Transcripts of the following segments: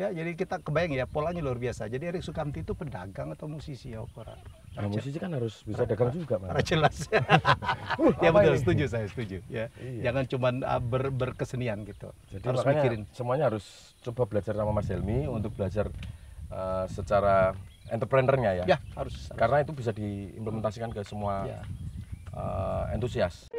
Ya, jadi kita kebayang ya polanya luar biasa. Jadi Erik Sukamti itu pedagang atau musisi ya, opera? Nah, musisi kan harus bisa dagang juga, Mas. Jelas. Ya betul, setuju saya setuju. Ya, Iya. jangan cuma berkesenian gitu. Jadi Harus makanya mikirin. semuanya harus coba belajar sama Mas Helmi untuk belajar secara entrepreneurnya ya. Ya, harus. Karena itu bisa diimplementasikan ke semua Ya. entusias.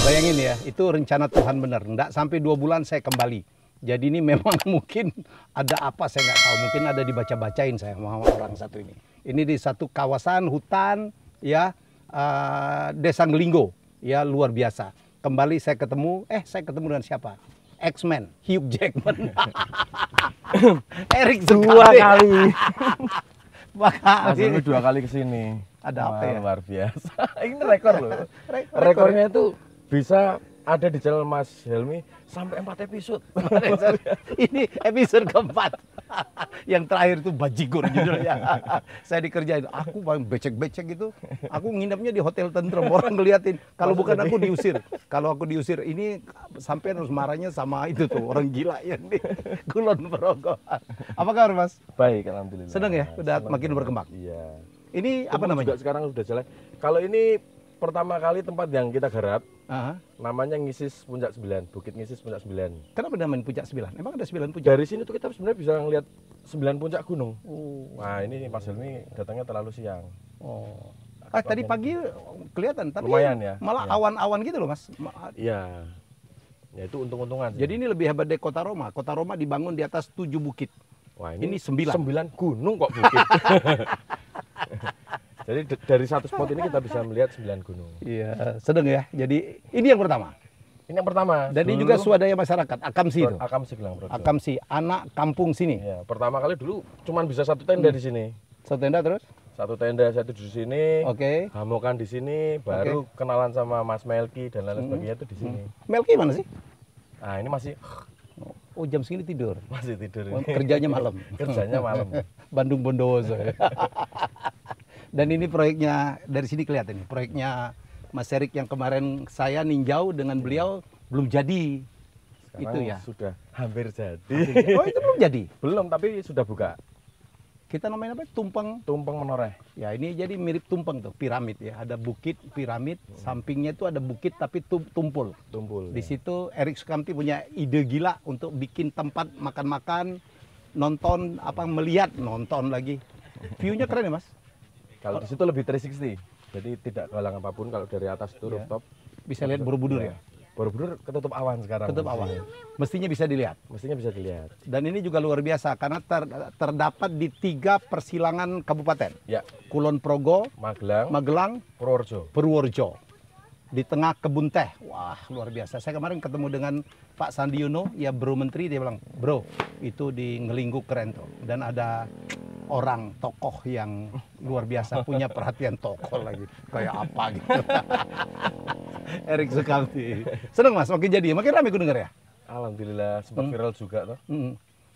Bayangin ya, itu rencana Tuhan benar. Nggak sampai 2 bulan saya kembali. Jadi ini memang mungkin ada apa saya nggak tahu. Mungkin ada dibaca-bacain saya sama orang satu ini. Ini di satu kawasan hutan ya, Desa Ngelinggo ya, luar biasa. Kembali saya ketemu dengan siapa? X-Men, Hugh Jackman. Erik Sukamti. 2 kali. Mas Helmi 2 Makanya kali kesini. ada apa ya? Luar biasa. Ini rekor loh. Rekornya itu bisa ada di channel Mas Helmi sampai 4 episode. Ini episode keempat. Yang terakhir itu bajigur judulnya. Saya dikerjain, aku paling becek-becek gitu. Aku nginepnya di hotel tentrem, orang ngeliatin. Kalau bukan aku diusir. Kalau aku diusir, ini sampai harus marahnya sama itu tuh orang gila yang di Kulon Progo. Apa kabar Mas? Baik, alhamdulillah. Seneng ya, udah Seneng makin banget. berkembang. Iya. Ini apa Tempat namanya? juga sekarang udah jalan. Kalau ini pertama kali tempat yang kita garap, Aha. namanya Ngisis Puncak 9, Bukit Ngisis Puncak 9. Kenapa namanya Puncak 9? Emang ada 9 puncak? Dari sini tuh kita sebenarnya bisa ngelihat 9 puncak gunung. Oh. Nah, ini Mas Helmi datangnya terlalu siang. Oh. Tadi pagi kelihatan, tapi Lumayan ya. malah Ya. awan-awan gitu loh Mas. Iya. Ya itu untung-untungan. sih. Jadi ini lebih hebat dari Kota Roma. Kota Roma dibangun di atas 7 bukit. Wah, ini 9. 9 gunung kok bukit. Jadi dari satu spot ini kita bisa melihat 9 gunung. Iya, sedang ya. Jadi ini yang pertama. Ini yang pertama. Dan ini juga swadaya masyarakat, Akamsi itu. Akamsi Gelang Projo. Akamsi, anak kampung sini. Ya, pertama kali dulu cuman bisa 1 tenda di sini. Satu tenda terus? 1 tenda, saya tidur di sini. Oke. Hamukan di sini, baru kenalan sama Mas Melki dan lain sebagainya itu di sini. Melki mana sih? Nah, ini masih Oh, jam segini tidur. tidur Oh, ini. kerjanya malam. Kerjanya malam. Bandung Bondowoso. Dan ini proyeknya, dari sini kelihatan nih, proyeknya Mas Erik yang kemarin saya ninjau dengan beliau belum jadi. Sekarang Itu ya. sudah hampir jadi. Oh, itu belum jadi. Belum, tapi sudah buka. Kita namanya apa? Tumpeng. Tumpeng menoreh. Ya, ini jadi mirip tumpeng tuh, piramid ya. Ada bukit piramid, sampingnya itu ada bukit tapi tumpul. Tumpul. Di situ Erik Sukamti punya ide gila untuk bikin tempat makan-makan, nonton, melihat, nonton lagi. View-nya keren ya, Mas? Kalau di situ lebih 360. Jadi tidak kehalang apapun kalau dari atas itu rooftop. Bisa lihat Borobudur ya? Borobudur ketutup awan sekarang. Tutup awal. Mestinya bisa dilihat. Mestinya bisa dilihat. Dan ini juga luar biasa karena terdapat di 3 persilangan kabupaten. Ya, Kulon Progo, Magelang, Magelang, Purworejo. Purworejo. Di tengah kebun teh. Wah, luar biasa. Saya kemarin ketemu dengan Pak Sandiono, ya Bro Menteri, dia bilang, "Bro, itu di Ngelinggo keren tuh." Dan ada orang tokoh yang luar biasa, punya perhatian tokoh lagi. Kayak apa gitu. Erik Sukamti. Seneng Mas, makin jadi, makin rame aku denger ya? Alhamdulillah sempat viral juga tuh. Mm.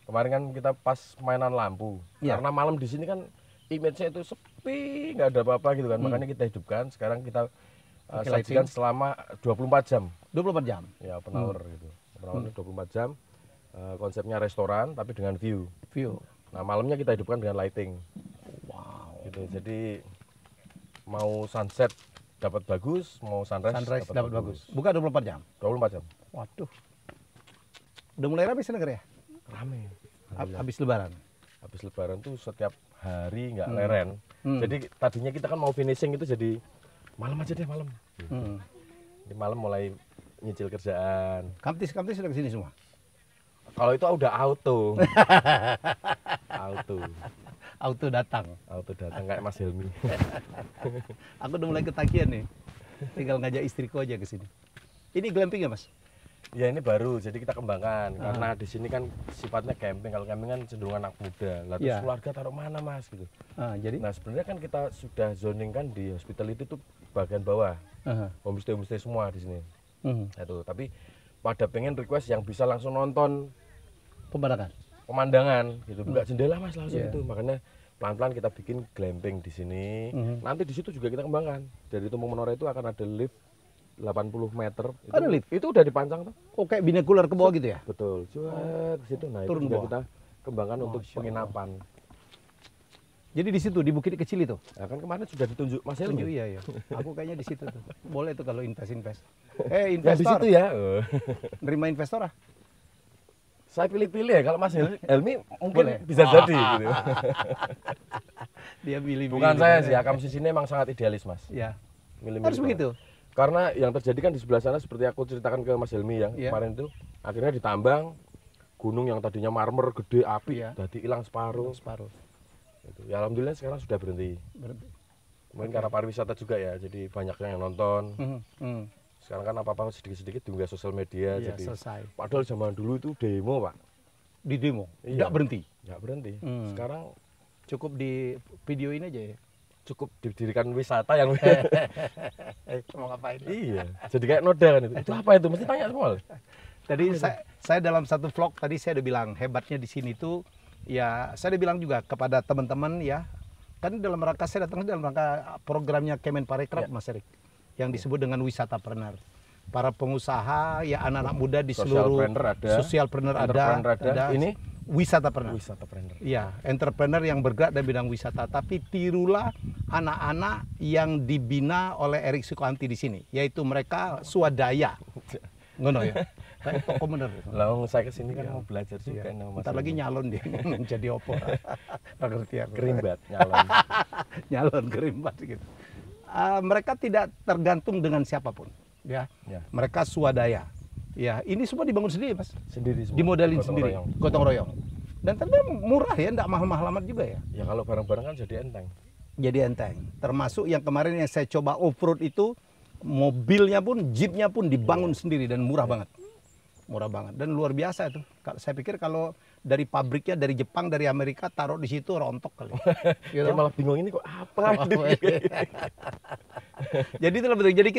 Kemarin kan kita pas mainan lampu. Iya. Karena malam di sini kan image-nya itu sepi, nggak ada apa-apa gitu kan. Makanya kita hidupkan. Sekarang kita Pakai sajikan lighting. selama 24 jam. 24 jam. Ya, open hour gitu. Open hour 24 jam. Konsepnya restoran tapi dengan view. View. Nah, malamnya kita hidupkan dengan lighting. Wow. Gitu. Jadi mau sunset dapat bagus, mau sunrise, Dapat bagus. Buka 24 jam. 24 jam. Waduh. Udah mulai rame sih negara ya? Rame. Habis lebaran. Habis lebaran tuh setiap hari nggak leren. Hmm. Jadi tadinya kita kan mau finishing itu jadi malam aja deh malam. Hmm. Di malam mulai nyicil kerjaan. Kamtis sudah kesini semua. Kalau itu udah auto. auto. Auto datang. Auto datang kayak Mas Helmi. Aku udah mulai ketagihan nih. Tinggal ngajak istriku aja ke sini. Ini glamping ya, Mas? Ya ini baru, jadi kita kembangkan. Karena di sini kan sifatnya camping. Kalau camping kan cenderung anak muda. Lah terus Iya. keluarga taruh mana Mas gitu. Jadi Nah sebenarnya kan kita sudah zoning kan di hospitality itu bagian bawah. Homestay semua di sini. Itu. Tapi pada pengen request yang bisa langsung nonton pemandangan gitu. Buka jendela Mas langsung Iya. itu. Makanya pelan-pelan kita bikin glamping di sini. Nanti di situ juga kita kembangkan. Dari Tumpeng Menoreh itu akan ada lift 80 meter. Ada lift? Itu udah dipancang tuh. Oh, kayak binekular ke bawah gitu ya? Betul. Cuet di situ. Nah, Turun itu juga bawah. kita kembangkan untuk Masya penginapan. Jadi di situ, di bukit kecil itu? Nah, kan kemarin sudah ditunjuk Mas Tunjuk, Helmi. iya, iya. Aku kayaknya di situ tuh. Boleh tuh kalau invest. Ya di Investor. situ ya. Nerima investor ah? Saya pilih-pilih ya kalau Mas Helmi mungkin Boleh. bisa jadi gitu. Dia pilih-pilih. Bukan saya sih, Akamsi sini emang sangat idealis, Mas. Ya. Milih-milih Harus banget. begitu. Karena yang terjadi kan di sebelah sana seperti aku ceritakan ke Mas Helmi yang Iya. kemarin itu, akhirnya ditambang gunung yang tadinya marmer gede api, Iya. jadi hilang separuh. Separuh. Gitu. Ya alhamdulillah sekarang sudah berhenti. Mungkin karena pariwisata juga ya, jadi banyak yang nonton. Sekarang kan apa-apa sedikit-sedikit diunggah sosial media, Iya, jadi selesai. padahal zaman dulu itu demo, Pak. Di demo? Iya. Nggak berhenti? Nggak berhenti. Hmm. Sekarang Cukup di videoin aja ya? cukup didirikan wisata yang Mau ngapain? iya, jadi kayak noda kan itu. Itu apa itu? Mesti tanya semua. Tadi saya dalam satu vlog tadi saya udah bilang hebatnya di sini tuh ya saya udah bilang juga kepada teman-teman ya kan dalam rangka saya datang dalam rangka programnya Kemenparekraf Ya. Mas Erik yang disebut dengan wisatapreneur. Para pengusaha ya anak-anak muda di Socialpreneur seluruh ada, socialpreneur entrepreneur ada. Ini wisatapreneur. wisatapreneur. Ya, entrepreneur yang bergerak dalam bidang wisata, tapi tirulah anak-anak yang dibina oleh Erik Sukanti di sini, yaitu mereka swadaya. Ngono ya. Kayak toko bener. Lah saya ke sini kan mau belajar juga Iya. nama Mas Ntar lagi Helmi. nyalon dia menjadi opo. Nggak ngerti aku. Kerimbat nyalon. Nyalon kerimbat gitu. Mereka tidak tergantung dengan siapapun, ya. Ya. Mereka swadaya. Ya, ini semua dibangun sendiri, Mas. Sendiri semua. Dimodalin Gotong sendiri, royong. gotong royong. Dan ternyata murah ya, enggak mahal-mahal amat juga ya. Ya kalau barang-barang kan jadi enteng. Jadi enteng. Termasuk yang kemarin yang saya coba off-road itu, mobilnya pun, jeepnya pun dibangun sendiri dan murah banget. Murah banget dan luar biasa itu. Saya pikir kalau dari pabriknya dari Jepang, dari Amerika taruh di situ rontok kali. Gitu. Ya malah bingung ini kok apa? Jadi itu lebih. Jadi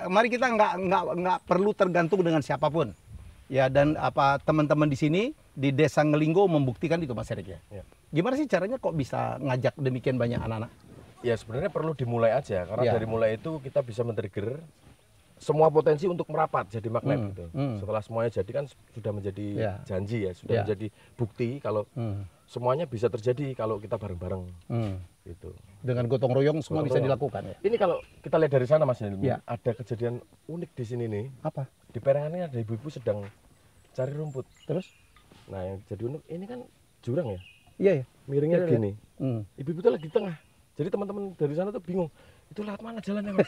mari kita nggak perlu tergantung dengan siapapun. Ya dan apa teman-teman di sini di Desa Ngelinggo membuktikan itu Mas Erik ya. Ya. Gimana sih caranya kok bisa ngajak demikian banyak anak-anak? Ya sebenarnya perlu dimulai aja karena Ya. dari mulai itu kita bisa men-trigger semua potensi untuk merapat jadi magnet Hmm, gitu. hmm. Setelah semuanya jadi kan sudah menjadi Ya. janji ya, sudah Ya. menjadi bukti kalau semuanya bisa terjadi kalau kita bareng-bareng gitu. Dengan gotong royong semua Gotong bisa royong. dilakukan ya. Ini kalau kita lihat dari sana Mas Helmi, Ya. ada kejadian unik di sini nih. Apa? Di perangan ini ada ibu-ibu sedang cari rumput. Terus? Nah, yang jadi unik ini kan jurang ya. Iya ya. Miringnya Iya, iya. gini. Ibu-ibu itu lagi di tengah. Jadi teman-teman dari sana tuh bingung. Itu lewat mana jalannya, Mas?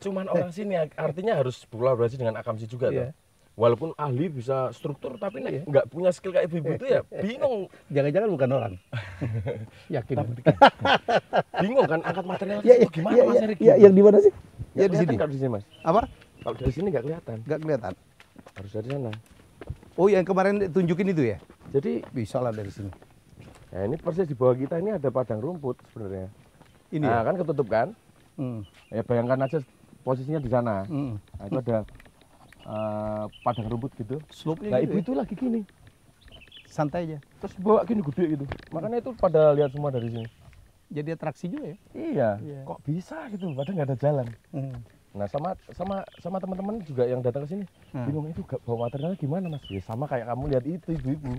Cuman orang sini artinya harus berkolaborasi dengan Akamsi juga Iya. tuh. Walaupun ahli bisa struktur tapi nek nggak punya skill kayak ibu-ibu itu ya bingung. Jangan-jangan bukan orang. Yakin. Bingung kan angkat material Iya, itu gimana iya, Mas iya, Erik? iya, yang di mana sih? Ya Ya di sini. Kalau di sini Mas. Apa? Kalau dari sini nggak kelihatan. Nggak kelihatan. Harus dari sana. Oh, yang kemarin tunjukin itu ya? Jadi Bisa lah dari sini. ya ini persis di bawah kita ini ada padang rumput sebenarnya. Ini Nah, ya? kan ketutup kan? Hmm. Ya bayangkan aja posisinya di sana. Hmm. Nah, itu ada padang rumput gitu. Slope-nya Nah, gitu ibu ya? itu lagi gini. Santai aja. Terus bawa gini gede gitu. Makanya itu pada lihat semua dari sini. Jadi atraksi juga ya? Iya. Iya. Kok bisa gitu? Padahal nggak ada jalan. Hmm. Nah, sama teman-teman juga yang datang ke sini bingung itu bawa materialnya gimana Mas? Ya sama kayak kamu lihat itu ibu-ibu.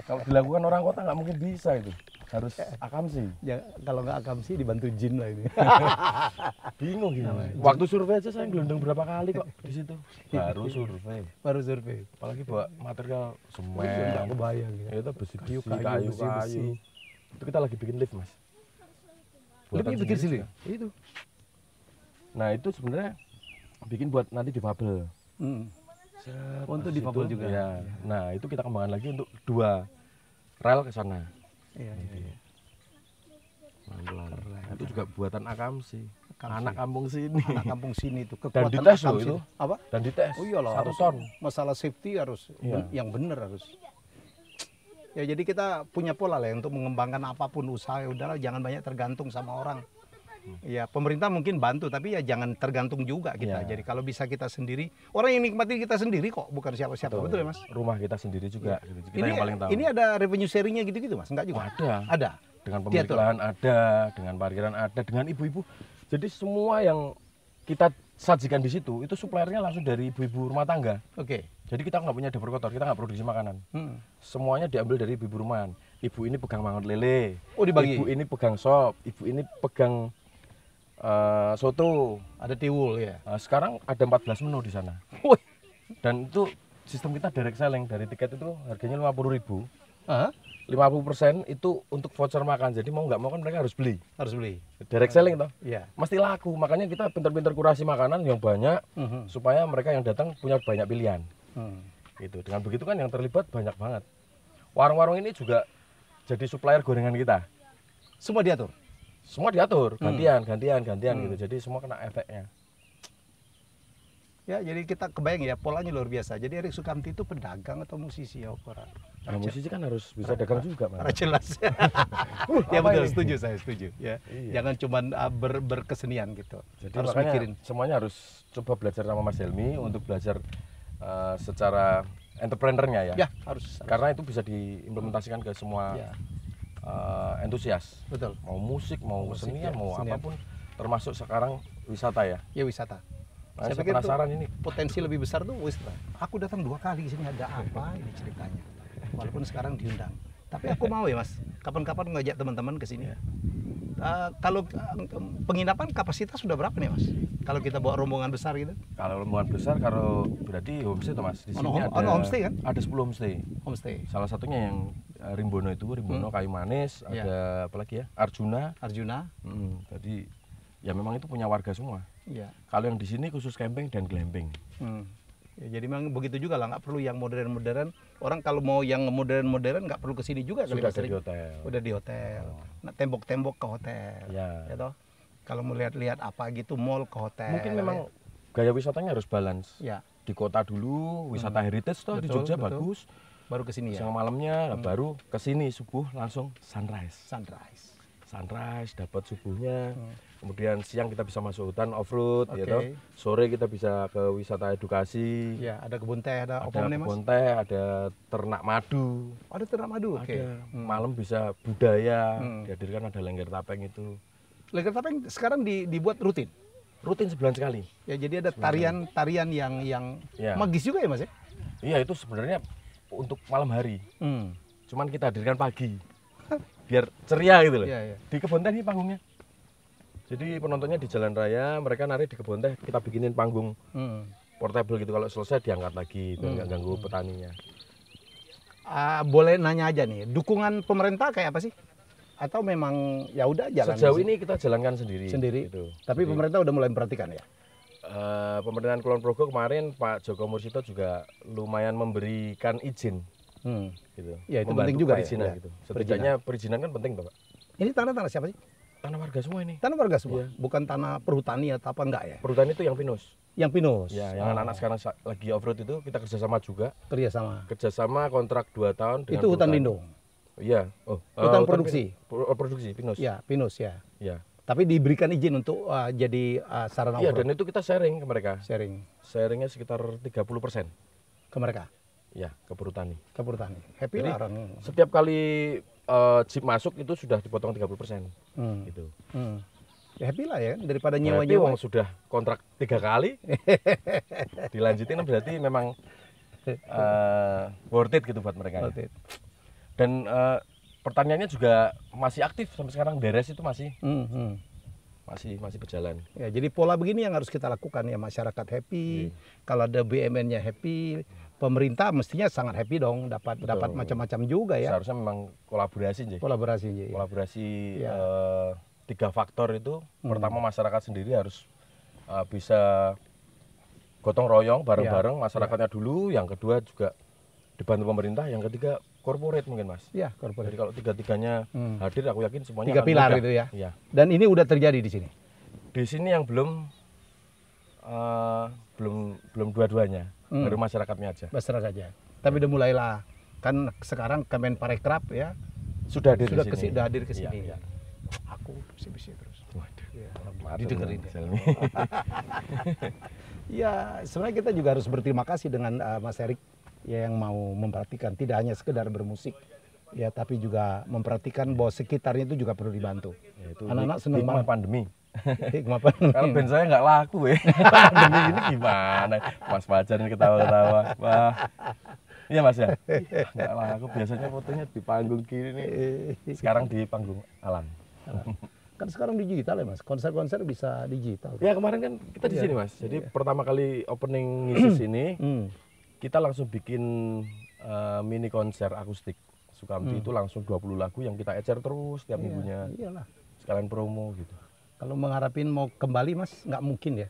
Kalau dilakukan orang kota nggak mungkin bisa itu. Harus Akamsi. Ya, kalau nggak Akamsi dibantu jin lah ini. Bingung gimana? Waktu survei aja saya gelundung berapa kali kok di situ. Baru survei. Baru survei. Apalagi bawa material Nggak semen. kebayang ya. Itu besi-besi, Kayu-kayu, kayu-kayu. besi-besi. Itu kita lagi bikin lift Mas. Lebih Buatan pikir sendiri sendiri. juga. Itu. Nah itu sebenarnya bikin buat nanti difabel. Hmm. Set, Untuk pas difabel itu, juga. ya. Nah itu kita kembangkan lagi untuk 2 rel ke sana. Iya, iya, iya. Pelan-pelan. Nah, itu juga buatan Akamsi. Akamsi. Anak kampung sini. Anak kampung sini itu Dan kekuatan dites loh Akamsi itu. Apa? Dan dites. Oh iyalah, 1 harus ton. masalah safety harus Iya. yang benar harus. Ya jadi kita punya pola lah ya untuk mengembangkan apapun usaha, ya udahlah jangan banyak tergantung sama orang. Ya pemerintah mungkin bantu tapi ya jangan tergantung juga kita. Iya. Jadi kalau bisa kita sendiri, orang yang nikmati kita sendiri kok, bukan siapa-siapa. Betul ya Mas? Rumah kita sendiri juga. Gitu. Kita Ini yang paling tahu. ini ada revenue sharingnya gitu-gitu Mas? Enggak juga? Ada. Ada. Dengan Diatur. pemilik lahan ada, dengan parkiran ada, dengan ibu-ibu. Jadi semua yang kita sajikan di situ itu suppliernya langsung dari ibu-ibu rumah tangga. Oke. Jadi kita nggak punya dapur kotor, kita nggak produksi makanan. Semuanya diambil dari ibu rumahan. Ibu ini pegang mangut lele, Oh, dibagi. ibu ini pegang sop, ibu ini pegang soto. Ada tiwul ya. Nah, sekarang ada 14 menu di sana. Wih. Dan itu sistem kita direct selling, dari tiket itu harganya 50.000. Hah? 50% itu untuk voucher makan. Jadi mau nggak mau kan mereka harus beli. Harus beli. Direct selling toh. Iya. Mesti laku. Makanya kita pintar-pintar kurasi makanan yang banyak supaya mereka yang datang punya banyak pilihan. Gitu. Dengan begitu kan yang terlibat banyak banget. Warung-warung ini juga jadi supplier gorengan kita. Semua diatur. Semua diatur, gantian gitu. Jadi semua kena efeknya. Ya, jadi kita kebayang ya polanya luar biasa. Jadi Erik Sukamti itu pedagang atau musisi ya, Opera? Nah, musisi kan harus bisa dagang juga, Mas. Jelas. Ya apa betul, ini? setuju saya setuju. Ya, Iya. jangan cuma berkesenian gitu. Jadi harus makanya mikirin. semuanya harus coba belajar sama Mas Helmi untuk belajar secara entrepreneurnya ya. Ya, harus. Karena itu bisa diimplementasikan ke semua Ya, entusias. betul. Mau musik, mau Musik, kesenian, ya, mau kesenian. apapun. Termasuk sekarang wisata ya. Ya, wisata. Nah, saya pikir tuh penasaran ini. potensi lebih besar tuh wisata. Aku datang 2 kali ke sini, ada apa ini ceritanya. Walaupun sekarang diundang. Tapi aku mau ya, Mas. Kapan-kapan ngajak teman-teman ke sini. Kalau penginapan kapasitas sudah berapa nih, Mas? Kalau kita bawa rombongan besar gitu. Kalau rombongan besar, kalau berarti homestay tuh Mas. Di sini Ono homestay kan? ada 10 homestay. Homestay. Salah satunya yang Rimbono itu, Rimbono Kayu Manis, Ya. ada apa lagi ya? Arjuna. Arjuna. Jadi ya memang itu punya warga semua. Iya. Kalau yang di sini khusus camping dan glamping. Ya, jadi memang begitu juga lah, nggak perlu yang modern-modern. Orang kalau mau yang modern-modern nggak perlu ke sini juga kali, Sudah Mas ada di Erik. hotel. Udah di hotel. Nah, tembok-tembok ke hotel. Ya. Ya toh. Kalau mau lihat-lihat apa gitu, mall ke hotel. Mungkin memang gaya wisatanya harus balance. ya, Di kota dulu, wisata heritage toh di Betul, Jogja betul. bagus. baru ke sini ya. Siang malamnya baru ke sini subuh langsung sunrise. Sunrise. Sunrise dapat subuhnya. Kemudian siang kita bisa masuk hutan off-road Oke. gitu. Sore kita bisa ke wisata edukasi. Ya, ada kebun teh, ada apa Ada namanya, Mas? kebun teh, ada ternak madu. Ada ternak madu, oke. Ada. Malam bisa budaya. Dihadirkan ada Lengger Tapeng itu. Lengger Tapeng sekarang dibuat rutin. Rutin sebulan sekali. Ya, jadi ada tarian yang Ya. magis juga ya, Mas ya? Iya itu sebenarnya untuk malam hari. Cuman kita hadirkan pagi. Biar ceria gitu loh. Iya, iya. Di kebun teh ini panggungnya. Jadi penontonnya di jalan raya, mereka nari di kebun teh, kita bikinin panggung portable gitu. Kalau selesai diangkat lagi, biar nggak ganggu petaninya. Boleh nanya aja nih, dukungan pemerintah kayak apa sih? Atau memang ya udah jalan Sejauh aja ini kita jalankan sendiri. sendiri? Gitu. Tapi Jadi, pemerintah udah mulai memperhatikan ya? pemerintahan Kulon Progo kemarin Pak Joko Mursito juga lumayan memberikan izin. Gitu. Ya, itu Membantu penting juga ya, perizinan ya. gitu. Setidaknya perizinan kan penting Pak. Ini tanah-tanah siapa sih? Tanah warga semua ini. Tanah warga semua? Iya. Bukan tanah perhutani atau apa enggak ya? Perhutani itu yang pinus. Yang pinus? Ya, yang anak-anak sekarang lagi off-road itu kita kerjasama juga. Kerjasama. Kerjasama kontrak 2 tahun dengan Itu hutan perhutani. lindung? Iya. Oh, Hutan produksi? Produksi, pinus. Ya, pinus ya. Iya. Tapi diberikan izin untuk jadi sarana Iya, off-road? dan itu kita sharing ke mereka. Sharing Sharingnya sekitar 30%. ke mereka? Ya, ke perhutani. Ke perhutani? Happy Jadi, lah orang. Setiap kali jeep masuk itu sudah dipotong 30%. Gitu. Ya, happy lah ya, daripada Berarti nyewa-nyewa. uang sudah kontrak 3 kali. Dilanjutin berarti memang worth it gitu buat mereka. Worth it. Dan pertaniannya juga masih aktif sampai sekarang, beres itu masih berjalan. Ya, jadi pola begini yang harus kita lakukan ya, masyarakat happy, kalau ada BUMN-nya happy, pemerintah mestinya sangat happy dong, dapat macam-macam juga ya. Seharusnya memang kolaborasi Jay. Kolaborasi ya. Kolaborasi Ya. 3 faktor itu. Pertama masyarakat sendiri harus bisa gotong royong bareng-bareng masyarakatnya dulu, yang kedua juga dibantu pemerintah, yang ketiga corporate mungkin Mas. Ya, corporate. Jadi kalau tiga-tiganya hadir, aku yakin semuanya 3 akan pilar mudah. itu ya. Iya. Dan ini udah terjadi di sini. Di sini yang belum dua-duanya, baru masyarakatnya aja. Masyarakat aja. Tapi udah mulailah. Kan sekarang Kemenparekraf ya Sudah hadir sudah di sini. sudah hadir ke sini. Iya, iya. Aku bisi-bisi terus. Waduh. Ya, Matur, didengerin Mas ya. Helmi. Ya, sebenarnya kita juga harus berterima kasih dengan Mas Erik ya, yang mau memperhatikan, tidak hanya sekedar bermusik ya, tapi juga memperhatikan bahwa sekitarnya itu juga perlu dibantu. Ya, itu Anak-anak senang hikmah banget. pandemi. Hikmah apa? Kalau band saya nggak laku ya. Pandemi ini gimana? Mas Fajar ini ketawa-ketawa. Wah. Iya Mas ya? Nggak laku. Biasanya fotonya di panggung kiri nih. Sekarang di panggung alam. Kan sekarang digital ya Mas, konser-konser bisa digital. Ya kemarin kan kita di sini Mas. Jadi pertama kali opening ngisi sini, kita langsung bikin mini konser akustik. Sukamti itu langsung 20 lagu yang kita ecer terus tiap minggunya. Iyalah. Sekalian promo gitu. Kalau mengharapin mau kembali Mas, nggak mungkin ya.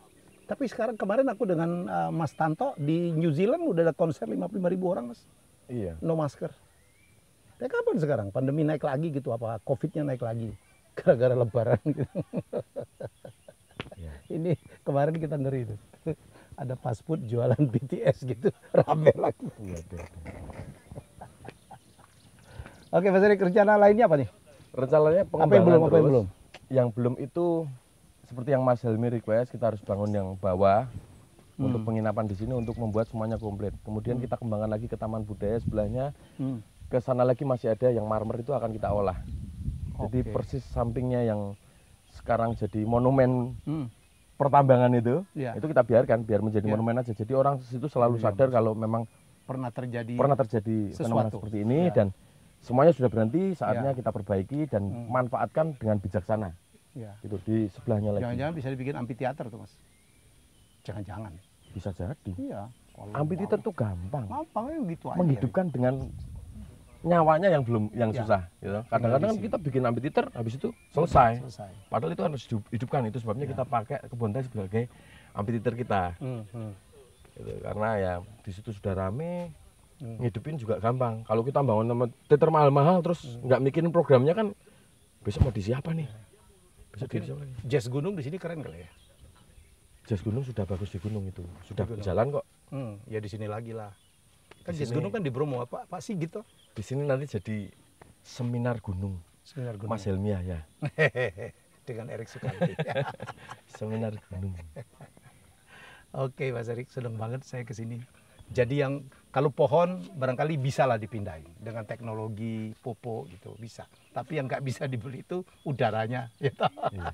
Tapi sekarang kemarin aku dengan Mas Tanto di New Zealand udah ada konser 55.000 orang Mas. Iya. No masker. Ya kapan sekarang? Pandemi naik lagi gitu, apa Covid-nya naik lagi? Gara-gara lebaran gitu. Ya. Ini kemarin kita ngeri tuh. Ada fast food jualan BTS gitu, rame lagi. Iya, betul. Oke Mas Erik, rencana lainnya apa nih? Rencananya Apa yang belum? terus. Apa yang belum? Yang belum itu seperti yang Mas Helmi request, kita harus bangun yang bawah untuk penginapan di sini untuk membuat semuanya komplit. Kemudian kita kembangkan lagi ke taman budaya sebelahnya. Ke sana lagi masih ada yang marmer itu akan kita olah. Jadi Oke. persis sampingnya yang sekarang jadi monumen pertambangan itu kita biarkan biar menjadi monumen aja. Jadi orang situ selalu sadar kalau memang Pernah terjadi fenomena sesuatu. seperti ini dan semuanya sudah berhenti, saatnya kita perbaiki dan manfaatkan dengan bijaksana. Ya. Itu di sebelahnya lagi. Jangan-jangan bisa dibikin amphitheater tuh Mas? Jangan-jangan. Bisa jadi. Iya. Amphitheater tuh gampang. Gampang ya gitu aja. Menghidupkan dengan nyawanya yang Ya. susah. Gitu. Kadang-kadang kan kita bikin amphitheater, habis itu selesai. Selesai. Padahal itu harus dihidupkan. Itu sebabnya kita pakai kebun teh sebagai amphitheater kita. Gitu. Karena ya di situ sudah rame, ngidupin juga gampang. Kalau kita bangun teater mahal-mahal terus nggak mikirin programnya kan besok mau diisi apa nih? Besok diisi apa lagi? Jazz gunung di sini keren kali ya? Jazz gunung sudah bagus di gunung itu, sudah Di gunung. berjalan kok. Ya di sini lagi lah. Kan Di jazz sini- gunung kan di Bromo Pak Sigit toh? Di sini nanti jadi seminar gunung, Seminar gunung. Mas Helmiah ya. Dengan Erik Sukamti. Seminar gunung. Oke Mas Erik, seneng banget saya ke sini. Jadi yang kalau pohon barangkali bisa lah dipindahin dengan teknologi popo gitu bisa. Tapi yang nggak bisa dibeli itu udaranya, ya toh? Iya.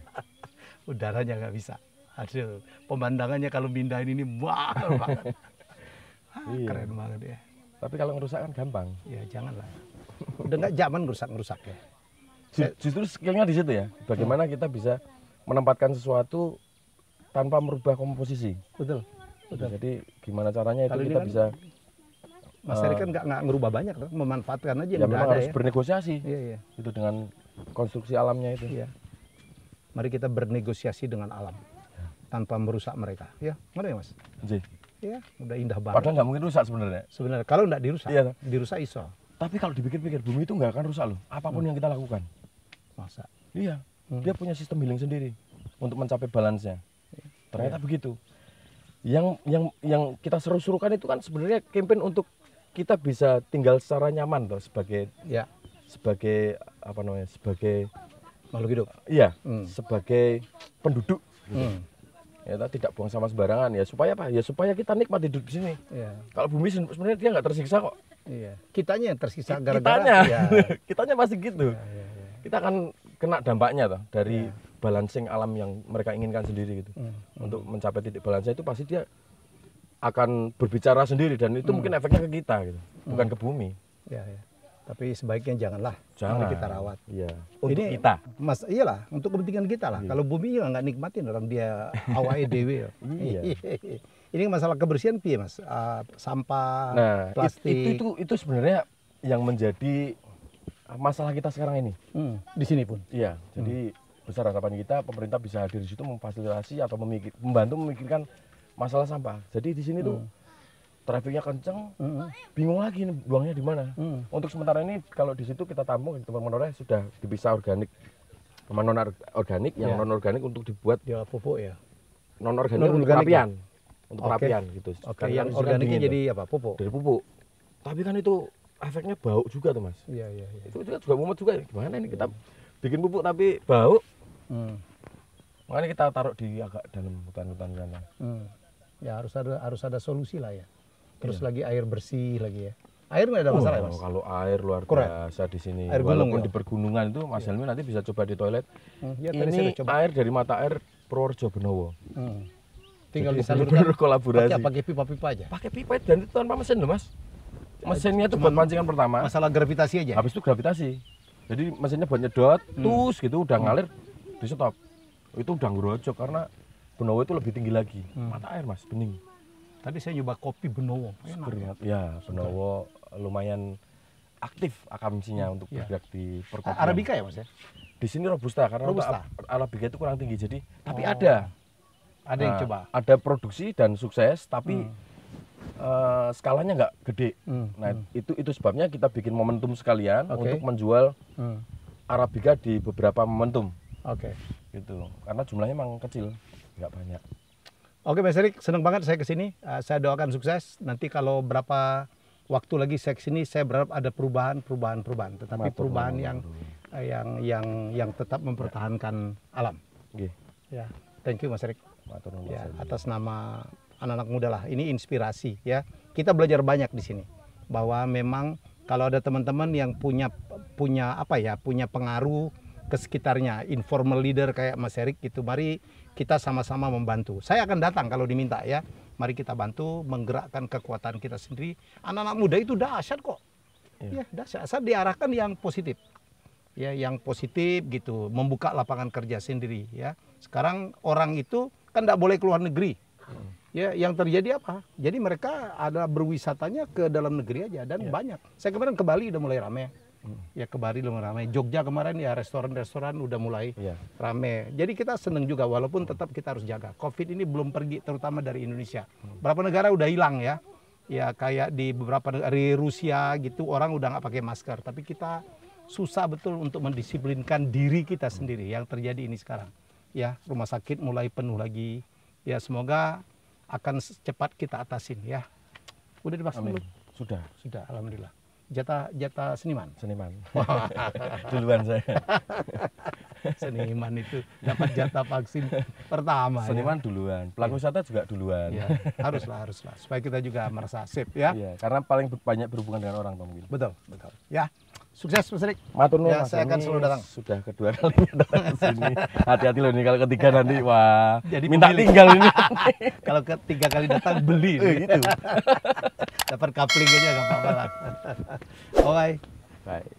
Udaranya nggak bisa. Aduh, pemandangannya kalau pindahin ini mahal banget. Iya. Keren banget ya. Tapi kalau ngerusak kan gampang. Ya janganlah. Udah nggak zaman ngerusak ya. Justru skillnya di situ ya. Bagaimana kita bisa menempatkan sesuatu tanpa merubah komposisi. Betul. Jadi gimana caranya itu Kalau ini kita kan bisa Mas Erik kan nggak ngerubah banyak, kan? Memanfaatkan aja ya yang udah memang ada harus ya. bernegosiasi. Iya, iya. Itu dengan konstruksi alamnya itu. Iya. Mari kita bernegosiasi dengan alam tanpa merusak mereka. Ya, mana ya Mas? Ji. Ya, udah indah banget. Padahal nggak mungkin rusak sebenarnya. Sebenarnya kalau nggak dirusak, Iya. dirusak iso. Tapi kalau dipikir-pikir bumi itu nggak akan rusak loh. Apapun yang kita lakukan. Masa? Iya. Dia punya sistem healing sendiri untuk mencapai balance-nya. Ternyata begitu. Yang kita seru-serukan itu kan sebenarnya campaign untuk kita bisa tinggal secara nyaman tuh sebagai Ya, apa namanya? Sebagai makhluk hidup. iya, sebagai penduduk. Gitu. Hmm. Ya, tidak buang sama sembarangan ya supaya apa? Ya supaya kita nikmat hidup di sini. Iya. Kalau bumi sebenarnya dia nggak tersiksa kok. Iya. Kitanya yang tersisa Kitanya, gara-gara ya. kitanya pasti gitu. Iya. Kita akan kena dampaknya toh dari balancing alam yang mereka inginkan sendiri gitu. Untuk mencapai titik balance itu pasti dia akan berbicara sendiri dan itu mungkin efeknya ke kita gitu, bukan ke bumi. Ya, ya. Tapi sebaiknya janganlah. Jangan Mari kita rawat. Iya. Untuk Ini, kita. Mas, iyalah, untuk kepentingan kita lah. Kalau bumi ya nggak nikmatin orang dia awalnya dewe. Iya. Ini masalah kebersihan piye Mas? Sampah, Nah, plastik. itu sebenarnya yang menjadi masalah kita sekarang ini. Di sini pun. Iya, jadi besar harapan kita pemerintah bisa hadir di situ memfasilitasi atau membantu memikirkan masalah sampah. Jadi di sini tuh trafiknya kenceng, bingung lagi nih buangnya di mana. Untuk sementara ini kalau di situ kita tampung di tempat menoreh sudah dipisah organik sama non organik, yang non organik untuk dibuat Dia pupuk ya. non organik untuk Non-organik perapian, untuk perapian gitu. Oke, Karena yang di sini kan organiknya dingin tuh. jadi apa? Pupuk. dari pupuk. Tapi kan itu efeknya bau juga tuh mas. Iya, iya, iya. Itu juga mumet juga. Gimana ini kita bikin pupuk tapi bau? Makanya kita taruh di agak dalam hutan-hutan sana. Ya harus ada solusi lah ya. Terus lagi air bersih lagi ya. Air nggak ada masalah ya Mas? Kalau air luar Keren. biasa di sini. Air gunung Walaupun ya? di pergunungan itu Mas Helmi nanti bisa coba di toilet. Ya, tadi saya Ini udah coba. air dari mata air Purworejo Benowo. Tinggal Jadi disalurkan bener-bener kolaborasi. pakai pipa-pipa aja. Pakai pipa dan itu tanpa mesin loh Mas. Mesinnya itu buat pancingan pertama. Masalah gravitasi aja. Habis itu gravitasi. Jadi mesinnya buat nyedot, tus gitu udah ngalir di stop. Itu udah ngerojok karena Benowo itu lebih tinggi lagi. Mata air Mas, bening. Tadi saya nyoba kopi Benowo. Enak. Ya, Benowo lumayan aktif akamsinya untuk Ya. bergerak di perkopian. Arabica ya Mas ya? Di sini robusta karena Robusta. untuk Arabica itu kurang tinggi. Jadi tapi Oh. ada. Ada yang Nah, coba. Ada produksi dan sukses tapi skalanya nggak gede. Nah, itu sebabnya kita bikin momentum sekalian Oke. untuk menjual Arabica di beberapa momentum Oke. gitu. Karena jumlahnya memang kecil, nggak banyak. Oke Mas Erik, senang banget saya kesini. Saya doakan sukses. Nanti kalau berapa waktu lagi saya kesini, saya berharap ada perubahan. Tetapi Matur perubahan nuwun. yang tetap mempertahankan alam. Nggih. Ya, thank you Mas Erik. Matur nuwun, Ya, Mas Andi. atas nama anak-anak muda lah. Ini inspirasi ya. Kita belajar banyak di sini. Bahwa memang kalau ada teman-teman yang punya pengaruh ke sekitarnya, informal leader kayak Mas Erik gitu, mari kita sama-sama membantu. Saya akan datang kalau diminta ya. Mari kita bantu menggerakkan kekuatan kita sendiri. Anak-anak muda itu dahsyat kok. Ya, dahsyat. Asal diarahkan yang positif. Ya, yang positif gitu, membuka lapangan kerja sendiri ya. Sekarang orang itu kan tidak boleh keluar negeri. Ya, yang terjadi apa? Jadi mereka ada berwisatanya ke dalam negeri aja dan banyak. Saya kemarin ke Bali udah mulai rame. Ya ke Bali udah mulai rame. Jogja kemarin ya restoran-restoran udah mulai Iya. rame. Jadi kita seneng juga walaupun tetap kita harus jaga. Covid ini belum pergi terutama dari Indonesia. Berapa negara udah hilang ya. Ya kayak di beberapa negara di Rusia gitu orang udah nggak pakai masker. Tapi kita susah betul untuk mendisiplinkan diri kita sendiri yang terjadi ini sekarang. Ya, rumah sakit mulai penuh lagi. Ya, semoga akan cepat kita atasin ya. Udah dipasang Amin. belum? Sudah, Alhamdulillah. Jatah seniman. seniman. Duluan saya. Seniman itu dapat jatah vaksin pertama. Seniman duluan. Pelaku wisata juga duluan. Ya, haruslah supaya kita juga merasa safe ya. Iya, karena paling banyak berhubungan dengan orang Pak mungkin. Betul. Ya. Sukses Mas Erik. Matur nuwun Ya, Mas, saya akan ini selalu datang. Sudah kedua kalinya datang ke sini. Hati-hati loh nih kalau ketiga nanti wah Jadi minta pemilik. tinggal ini. Kalau ketiga kali datang beli Gitu. dapat coupling aja nggak apa-apa lah. Bye. Baik.